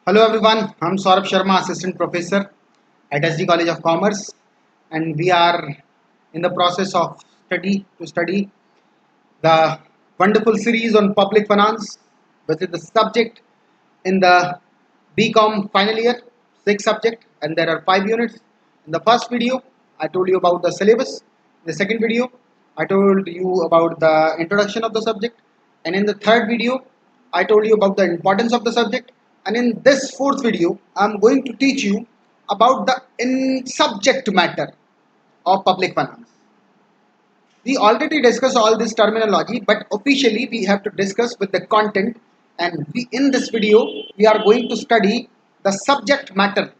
Hello everyone, I'm Saurabh Sharma, Assistant Professor at SD College of Commerce, and we are in the process of study the wonderful series on public finance, which is the subject in the BCom final year, sixth subject, and there are 5 units. In the first video, I told you about the syllabus. In the second video, I told you about the introduction of the subject, and in the third video, I told you about the importance of the subject. And in this fourth video, I'm going to teach you about the in subject matter of public finance. We already discussed all this terminology, but officially we have to discuss with the content, and in this video we are going to study the subject matter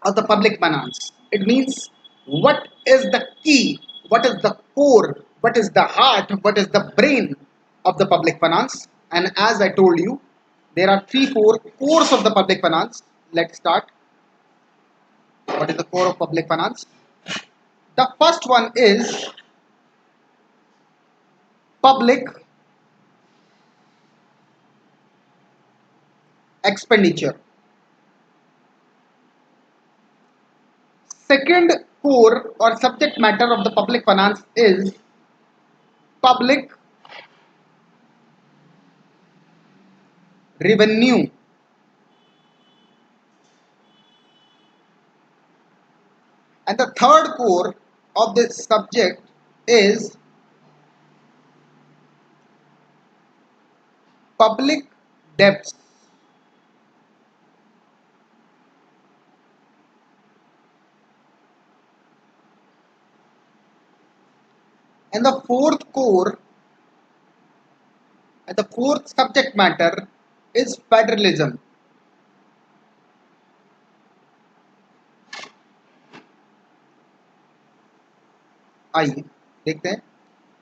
of the public finance. It means what is the key, what is the core, what is the heart, what is the brain of the public finance. And as I told you, there are 3 4 cores of the public finance. Let's start. What is the core of public finance? The first one is public expenditure. Second core or subject matter of the public finance is public revenue. And the third core of this subject is public debts. And the fourth core and the fourth subject matter is federalism. आइए देखते हैं.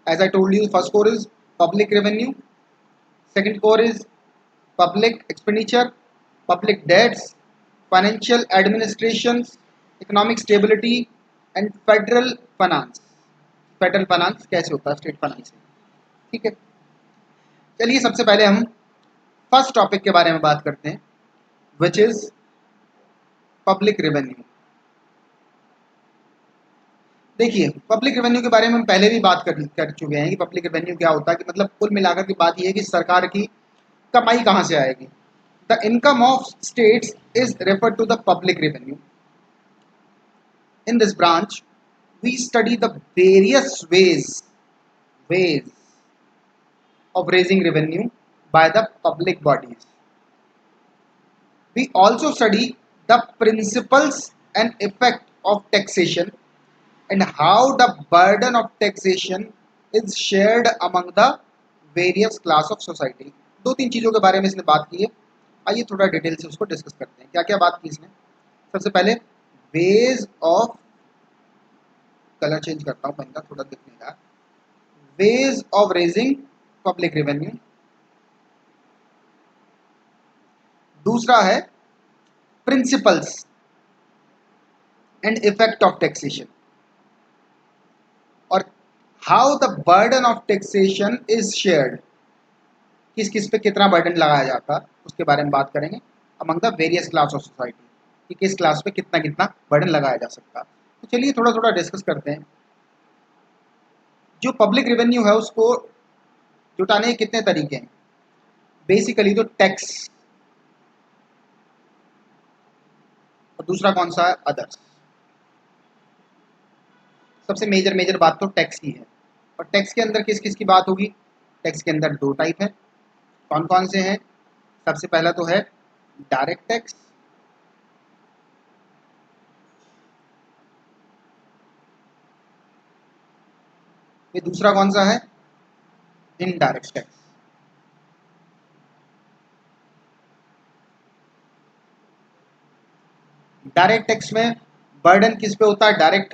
As I told you, first core is public revenue, second core is public expenditure, public debts, financial administrations, economic stability and federal finance. Federal finance कैसे होता है state finance से. ठीक है, चलिए सबसे पहले हम फर्स्ट टॉपिक के बारे में बात करते हैं, विच इज पब्लिक रेवेन्यू. देखिए, पब्लिक रेवेन्यू के बारे में हम पहले भी बात कर चुके हैं कि पब्लिक रेवेन्यू क्या होता है. कि मतलब कुल मिलाकर की बात यह है कि सरकार की कमाई कहां से आएगी. The income of states is referred to the public revenue. In this branch we study the various ways of raising revenue by the public bodies. We also study the principles and effect of taxation and how the burden of taxation is shared among the various class of society. दो तीन चीज़ों के बारे में इसने बात की है. आइए थोड़ा डिटेल से उसको डिस्कस करते हैं. क्या क्या बात की इसने. सबसे पहले वेज ऑफ, कलर चेंज करता हूँ पेन का थोड़ा दिखने का, ways of raising public revenue. दूसरा है principles and effect of taxation, और how the burden of taxation is shared, किस किस पे कितना बर्डन लगाया जाता है उसके बारे में बात करेंगे. Among the various class of society, कि किस क्लास पे कितना कितना बर्डन लगाया जा सकता है. तो चलिए थोड़ा थोड़ा डिस्कस करते हैं. जो पब्लिक रेवेन्यू है उसको जुटाने के कितने तरीके हैं. बेसिकली तो टैक्स, और दूसरा कौन सा है, अदर्स. सबसे मेजर बात तो टैक्स की है. और टैक्स के अंदर किस किस की बात होगी. टैक्स के अंदर दो टाइप है. कौन कौन से हैं. सबसे पहला तो है डायरेक्ट टैक्स, ये दूसरा कौन सा है, इनडायरेक्ट टैक्स. डायरेक्ट टैक्स में बर्डन किस पे होता है, डायरेक्ट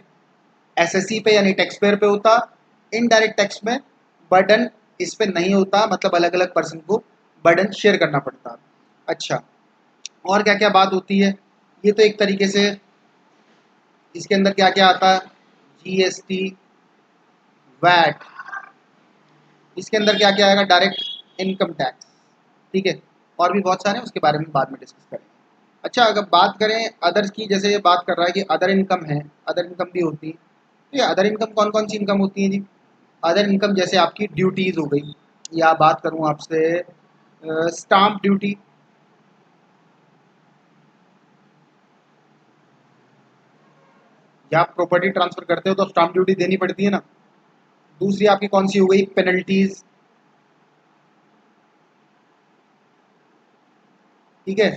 एसएससी पे यानी टैक्स पेयर पे होता. इनडायरेक्ट टैक्स में बर्डन इस पे नहीं होता, मतलब अलग अलग पर्सन को बर्डन शेयर करना पड़ता. अच्छा, और क्या क्या बात होती है. ये तो एक तरीके से इसके अंदर क्या क्या आता है, जीएसटी, वैट. इसके अंदर क्या क्या आएगा, डायरेक्ट इनकम टैक्स. ठीक है, और भी बहुत सारे हैं, उसके बारे में बाद में डिस्कस करेंगे. अच्छा, अगर बात करें अदर्स की, जैसे ये बात कर रहा है कि अदर इनकम है, अदर इनकम भी होती है, तो ये अदर इनकम कौन कौन सी इनकम होती है जी? अदर इनकम जैसे आपकी ड्यूटीज़ हो गई, या बात करूँ आपसे स्टाम्प ड्यूटी, या आप प्रॉपर्टी ट्रांसफर करते हो तो स्टाम्प ड्यूटी देनी पड़ती है ना। दूसरी आपकी कौन सी हो गई? पेनल्टीज, ठीक है।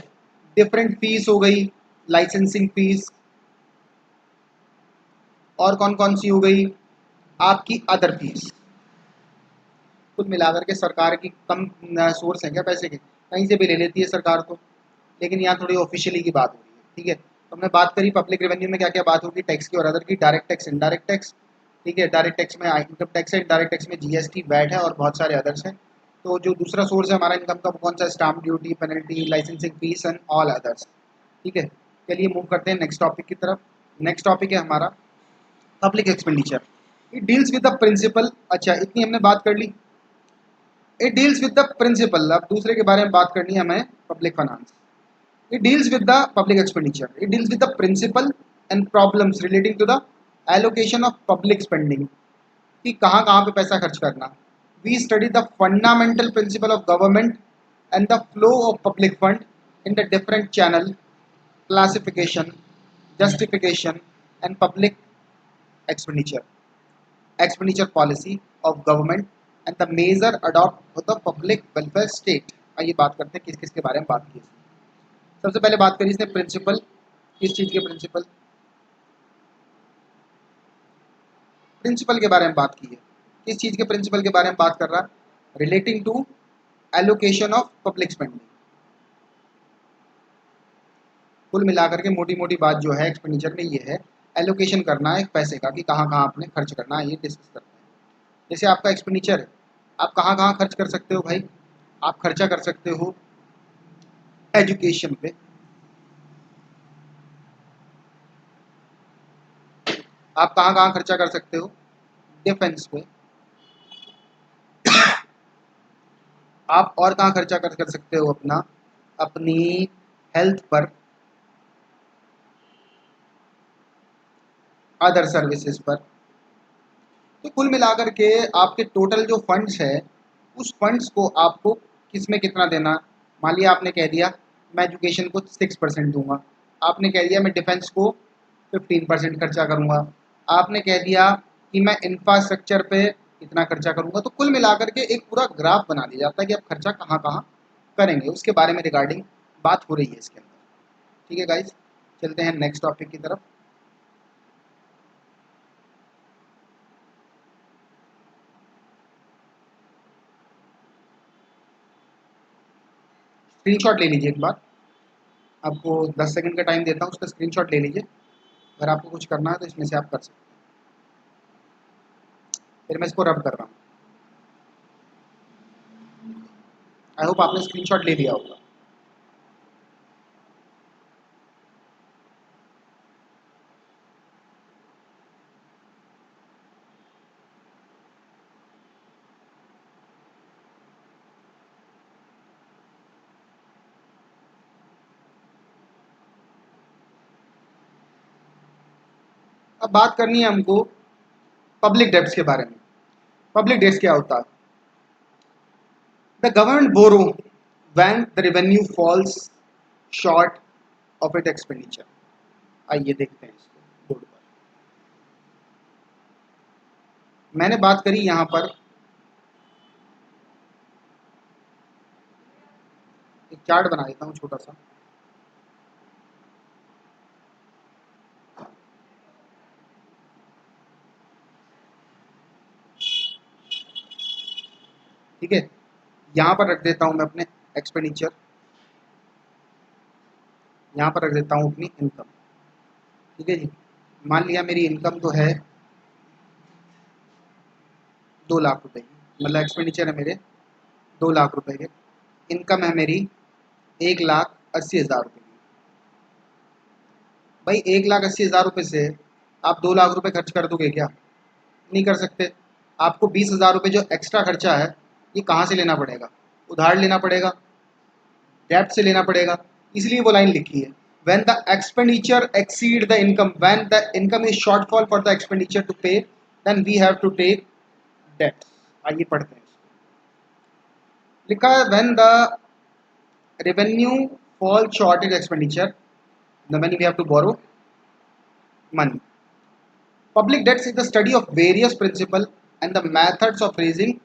डिफरेंट फीस हो गई, लाइसेंसिंग फीस, और कौन कौन सी हो गई? आपकी अदर फीस। कुल मिलाकर के सरकार की कम सोर्स है क्या पैसे के? कहीं से भी ले लेती है सरकार तो, लेकिन यहाँ थोड़ी ऑफिशियली की बात हो रही है, ठीक है। तो हमने बात करी पब्लिक रेवेन्यू में क्या क्या बात होगी, टैक्स की और अदर की, डायरेक्ट टैक्स, इनडायरेक्ट टैक्स, ठीक है। डायरेक्ट टैक्स में इनकम टैक्स है, इनडायरेक्ट टैक्स में जीएसटी, वैट है और बहुत सारे अदर्स हैं। तो जो दूसरा सोर्स है हमारा इनकम का, वो कौन सा? Stamp duty, penalty, licensing fees and all others, ठीक है। चलिए मूव करते हैं नेक्स्ट टॉपिक की तरफ। नेक्स्ट टॉपिक है हमारा public expenditure. It deals with the principle, अच्छा इतनी हमने बात कर ली। It deals with the principle, अब दूसरे के बारे में बात करनी है हमें, public finance. It deals with the public expenditure. It deals with the principle and problems relating to the allocation of public spending. कि कहाँ कहाँ पे पैसा खर्च करना. We study the fundamental principle of government and the flow of public fund in the different channel, classification, justification, and public expenditure. Expenditure policy of government and the measure adopt for the public welfare state. आइए बात करते हैं किस किस के बारे में बात की. सबसे पहले बात करी इसने प्रिंसिपल, किस चीज़ के प्रिंसिपल? प्रिंसिपल के बारे में बात की है। किस चीज़ के प्रिंसिपल के बारे में बात कर रहा है? Relating to allocation of public spending. कुल मिलाकर के मोटी मोटी बात जो है एक्सपेंडिचर में ये है, एलोकेशन करना है एक पैसे का कि कहाँ कहाँ आपने खर्च करना है, ये डिस्कस करते हैं। जैसे आपका एक्सपेंडिचर है, आप कहाँ कहाँ खर्च कर सकते हो भाई? आप खर्चा कर सकते हो एजुकेशन पे, आप कहाँ कहाँ खर्चा कर सकते हो? डिफेंस पे, आप और कहाँ खर्चा कर सकते हो अपना? अपनी हेल्थ पर, अदर सर्विसेज पर। तो कुल मिलाकर के आपके टोटल जो फंड्स है, उस फंड्स को आपको किस में कितना देना? मान लिया आपने कह दिया मैं एजुकेशन को 6% दूंगा, आपने कह दिया मैं डिफेंस को 15% खर्चा करूंगा, आपने कह दिया कि मैं इंफ्रास्ट्रक्चर पे इतना खर्चा करूंगा। तो कुल मिलाकर के एक पूरा ग्राफ बना दिया जाता है कि आप खर्चा कहाँ कहाँ करेंगे, उसके बारे में रिगार्डिंग बात हो रही है इसके अंदर, ठीक है गाइज। चलते हैं नेक्स्ट टॉपिक की तरफ। स्क्रीनशॉट ले लीजिए एक बार, आपको 10 सेकंड का टाइम देता हूँ, उसका स्क्रीनशॉट ले लीजिए। अगर आपको कुछ करना है तो इसमें से आप कर सकते हैं। फिर मैं इसको रब कर रहा हूँ। आई होप आपने स्क्रीनशॉट ले लिया होगा। अब बात करनी है हमको पब्लिक डेब्ट्स के बारे में। पब्लिक डेब्ट्स क्या होता है? The government borrow when the revenue falls short of it expenditure. आइए देखते हैं इसको बोर्ड पर। मैंने बात करी यहाँ पर, एक चार्ट बना देता हूँ छोटा सा। ठीक है, यहाँ पर रख देता हूँ मैं अपने एक्सपेंडिचर, यहाँ पर रख देता हूँ अपनी इनकम, ठीक है जी। मान लिया मेरी इनकम तो है 2 लाख रुपए की, मतलब एक्सपेंडिचर है मेरे 2 लाख रुपए के, इनकम है मेरी 1,80,000 रुपये की। भाई 1,80,000 रुपये से आप 2 लाख रुपए खर्च कर दोगे क्या? नहीं कर सकते। आपको 20,000 रुपये जो एक्स्ट्रा खर्चा है, ये कहाँ से लेना पड़ेगा? उधार लेना पड़ेगा, डेब्ट से लेना पड़ेगा, इसलिए वो लाइन लिखी है। when the expenditure exceed the income, when the income is shortfall for the expenditure to pay, then we have to take debts. आइए पढ़ते हैं. लिखा है when the revenue falls short in expenditure, then we have to borrow money. Public debts is the study of various principles and the methods of raising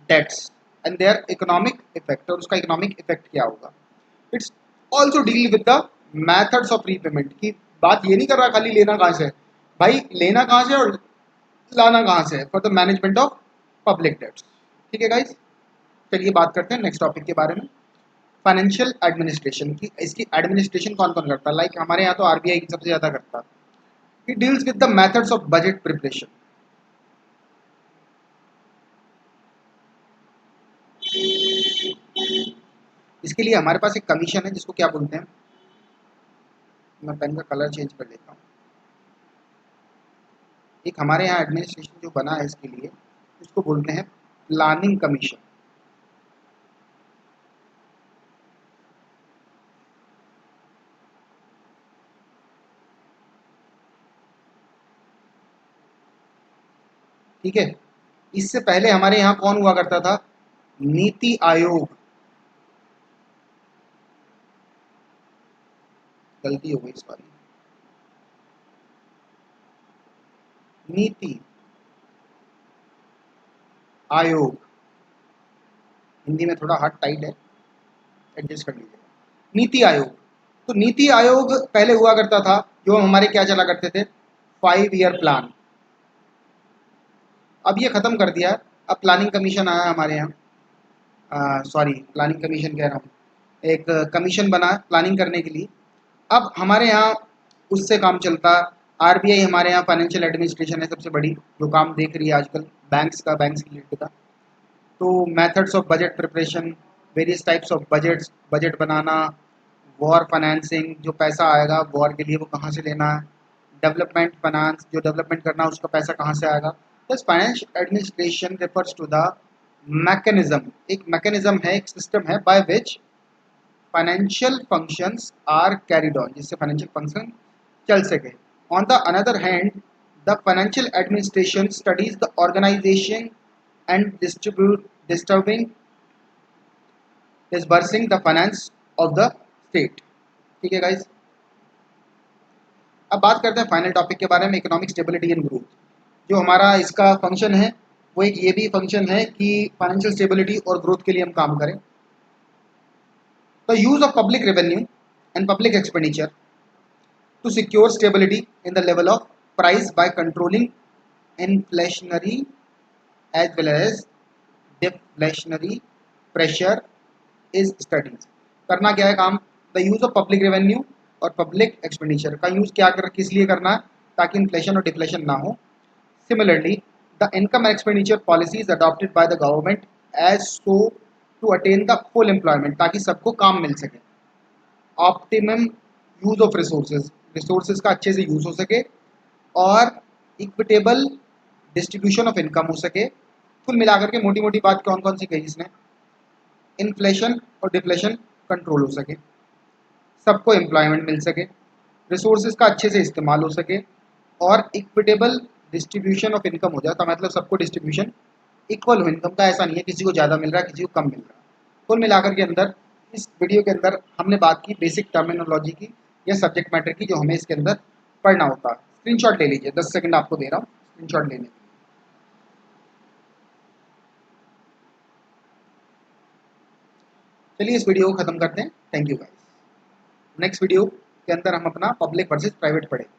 debts and their economic effect. और उसका economic effect क्या होगा. It's also deal with the methods of repayment. की बात ये नहीं कर रहा खाली लेना कहाँ से है भाई, लेना कहाँ से और लाना कहाँ से है, for the management of public debts. ठीक है गाइस, चलिए बात करते हैं नेक्स्ट टॉपिक के बारे में, फाइनेंशियल एडमिनिस्ट्रेशन की. इसकी एडमिनिस्ट्रेशन कौन कौन करता है? लाइक हमारे यहाँ तो आरबीआई सबसे ज़्यादा करता है. It deals with the methods of budget preparation. इसके लिए हमारे पास एक कमीशन है जिसको क्या बोलते हैं, मैं पेन का कलर चेंज कर देता हूँ. एक हमारे यहाँ एडमिनिस्ट्रेशन जो बना है इसके लिए, उसको बोलते हैं प्लानिंग कमीशन. ठीक है, इससे पहले हमारे यहाँ कौन हुआ करता था? नीति आयोग. गलती हो गई इस बार. नीति आयोग, हिंदी में थोड़ा हाथ टाइट है, एडजस्ट कर लीजिएगा. नीति आयोग. तो नीति आयोग पहले हुआ करता था, जो हमारे क्या चला करते थे, 5 ईयर प्लान. अब ये खत्म कर दिया. अब प्लानिंग कमीशन आया हमारे यहाँ, सॉरी प्लानिंग कमीशन कह रहा हूँ, एक कमीशन बना प्लानिंग करने के लिए. अब हमारे यहाँ उससे काम चलता. आरबीआई हमारे यहाँ फाइनेंशियल एडमिनिस्ट्रेशन है सबसे बड़ी, जो काम देख रही है आजकल बैंक्स के रिलेटेड का. तो methods of budget preparation, various types of budgets, budget banana, war financing, जो पैसा आएगा वॉर के लिए वो कहाँ से लेना है, डेवलपमेंट फाइनेंस, जो डेवलपमेंट करना है उसका पैसा कहाँ से आएगा. This financial administration refers to the mechanism. एक मैकेनिज्म है, एक सिस्टम है by which financial functions are carried on, जिससे फाइनेंशियल फंक्शन चल सके. On the other hand, the financial administration studies the organisation and disturbing disbursing the finance of the state. ठीक है guys, अब बात करते हैं फाइनल टॉपिक के बारे में, इकोनॉमिक स्टेबिलिटी एंड ग्रोथ. जो हमारा इसका फंक्शन है वो एक ये भी फंक्शन है कि फाइनेंशियल स्टेबिलिटी और ग्रोथ के लिए हम काम करें. The use of public revenue and public expenditure to secure stability in the level of price by controlling inflationary as well as deflationary pressure is studies. करना क्या है काम? The use of public revenue और public expenditure का use क्या कर किस लिए करना है? ताकि इन्फ्लेशन और डिफ्लेशन ना हो. Similarly the income and expenditure policies adopted by the government as so to attain the full employment, ताकि सबको काम मिल सके. Optimum use of resources, resources का अच्छे से यूज हो सके, और इक्विटेबल डिस्ट्रीब्यूशन ऑफ इनकम हो सके. कुल मिलाकर के मोटी मोटी बात कौन कौन सी कही इसने? इन्फ्लेशन और डिफ्लेशन कंट्रोल हो सके, सबको एम्प्लॉयमेंट मिल सके, रिसोर्सेज का अच्छे से इस्तेमाल हो सके, और इक्विटेबल डिस्ट्रीब्यूशन ऑफ इनकम हो जाए. तो मतलब सबको डिस्ट्रीब्यूशन इक्वल हो इनकम का, ऐसा नहीं है किसी को ज़्यादा मिल रहा है किसी को कम मिल रहा है. कुल मिलाकर के अंदर इस वीडियो के अंदर हमने बात की बेसिक टर्मिनोलॉजी की या सब्जेक्ट मैटर की, जो हमें इसके अंदर पढ़ना होता है. स्क्रीनशॉट ले लीजिए, 10 सेकंड आपको दे रहा हूँ स्क्रीनशॉट लेने. चलिए इस वीडियो को खत्म करते हैं. Thank you guys. Next video के अंदर हम अपना पब्लिक वर्सेस प्राइवेट पढ़ेंगे.